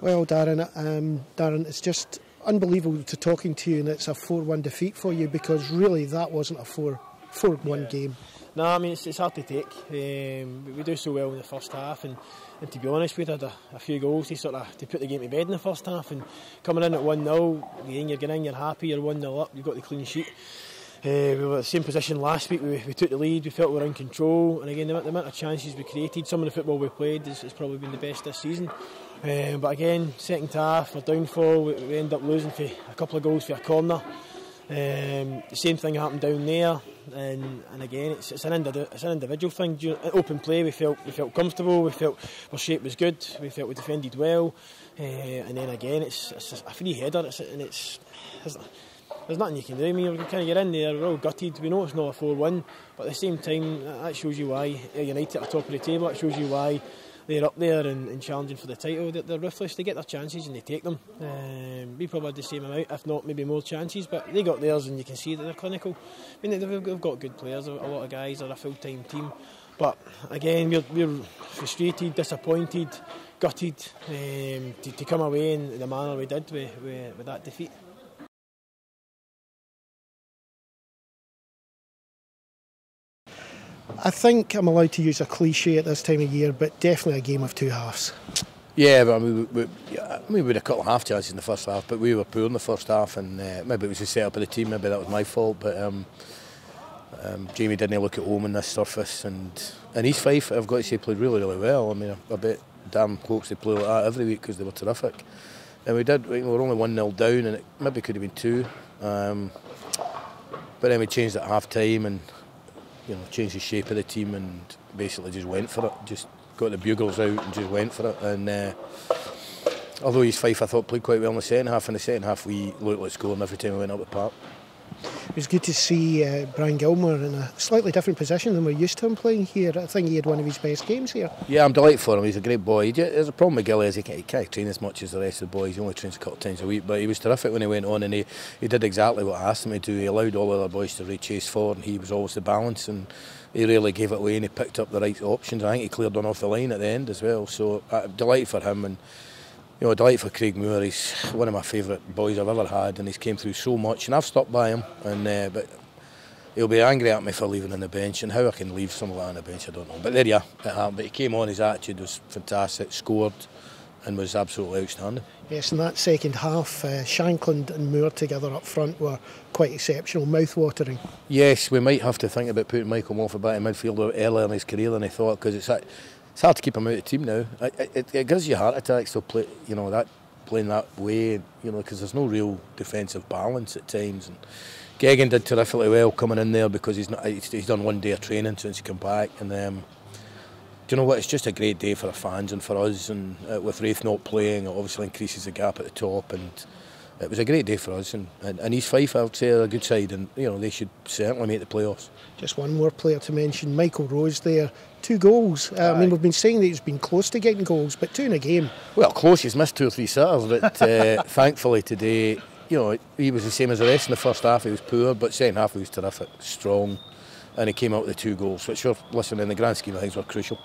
Well, Darren, it's just unbelievable to talking to you, and it's a 4-1 defeat for you, because really that wasn't a 4-1 game. No, I mean it's hard to take. We do so well in the first half, and to be honest, we had a few goals to put the game to bed in the first half. And coming in at 1-0, again you're getting in, you're happy, you're 1-0 up, you've got the clean sheet. We were in the same position last week. We took the lead, we felt we were in control, and again the amount of chances we created, some of the football we played has probably been the best this season. But again, second half, we're downfall, we end up losing for a couple of goals for a corner. The same thing happened down there, and again it's an individual thing. Open play, we felt comfortable, we felt our shape was good, we felt we defended well, and then again it's a free header, there's nothing you can do. I mean, you're in there, we're all gutted. We know it's not a 4-1, but at the same time, that shows you why United at the top of the table. It shows you why they're up there and challenging for the title. They're ruthless. They get their chances and they take them. We probably had the same amount, if not maybe more chances, but they got theirs, and you can see that they're clinical. I mean, they've got good players. A lot of guys are a full-time team, but again, we're frustrated, disappointed, gutted to come away in the manner we did with that defeat. I think I'm allowed to use a cliche at this time of year, but definitely a game of two halves. Yeah, but I mean, we had a couple of half chances in the first half, but we were poor in the first half, and maybe it was the set-up of the team, maybe that was my fault, but Jamie didn't look at home on this surface, and East Fife, I've got to say, played really, really well. I mean, I bet damn hopes they play like that every week, because they were terrific. And we were only 1-0 down, and it maybe could have been 2. But then we changed at half-time, and changed the shape of the team, and basically just went for it. Just got the bugles out and just went for it. And although East Fife, I thought, played quite well in the second half we looked like scoring every time we went up the park. It was good to see Brian Gilmore in a slightly different position than we're used to him playing here. I think he had one of his best games here. Yeah, I'm delighted for him. He's a great boy. There's a problem with Gilly is he can't train as much as the rest of the boys. He only trains a couple of times a week, but he was terrific when he went on, and he did exactly what I asked him to do. He allowed all the other boys to chase forward, and he was always the balance, and he really gave it away, and he picked up the right options. I think he cleared one off the line at the end as well, so I'm delighted for him. And delighted for Craig Moore. He's one of my favourite boys I've ever had, and he's came through so much, and I've stuck by him. And but he'll be angry at me for leaving on the bench, and how I can leave someone like that on the bench, I don't know. But there you are, it happened. But he came on, his attitude was fantastic, scored, and was absolutely outstanding. Yes, in that second half, Shankland and Moore together up front were quite exceptional, mouth-watering. Yes, we might have to think about putting Michael Moffat back in midfield earlier in his career than I thought, because it's hard to keep him out of the team now. It gives you heart attacks to play, playing that way, because there's no real defensive balance at times. And Geoghegan did terrifically well coming in there, because he's done 1 day of training since he came back. And do you know what? It's just a great day for the fans and for us. And with Rafe not playing, it obviously increases the gap at the top. And it was a great day for us. And East Fife, I would say, are a good side, and they should certainly make the playoffs. Just one more player to mention, Michael Rose there. 2 goals. I mean, we've been saying that he's been close to getting goals, but 2 in a game. Well, close. He's missed 2 or 3 sitters, but thankfully today, he was the same as the rest in the first half. He was poor, but second half he was terrific, strong, and he came out with the 2 goals, which were, listen, in the grand scheme of things, were crucial.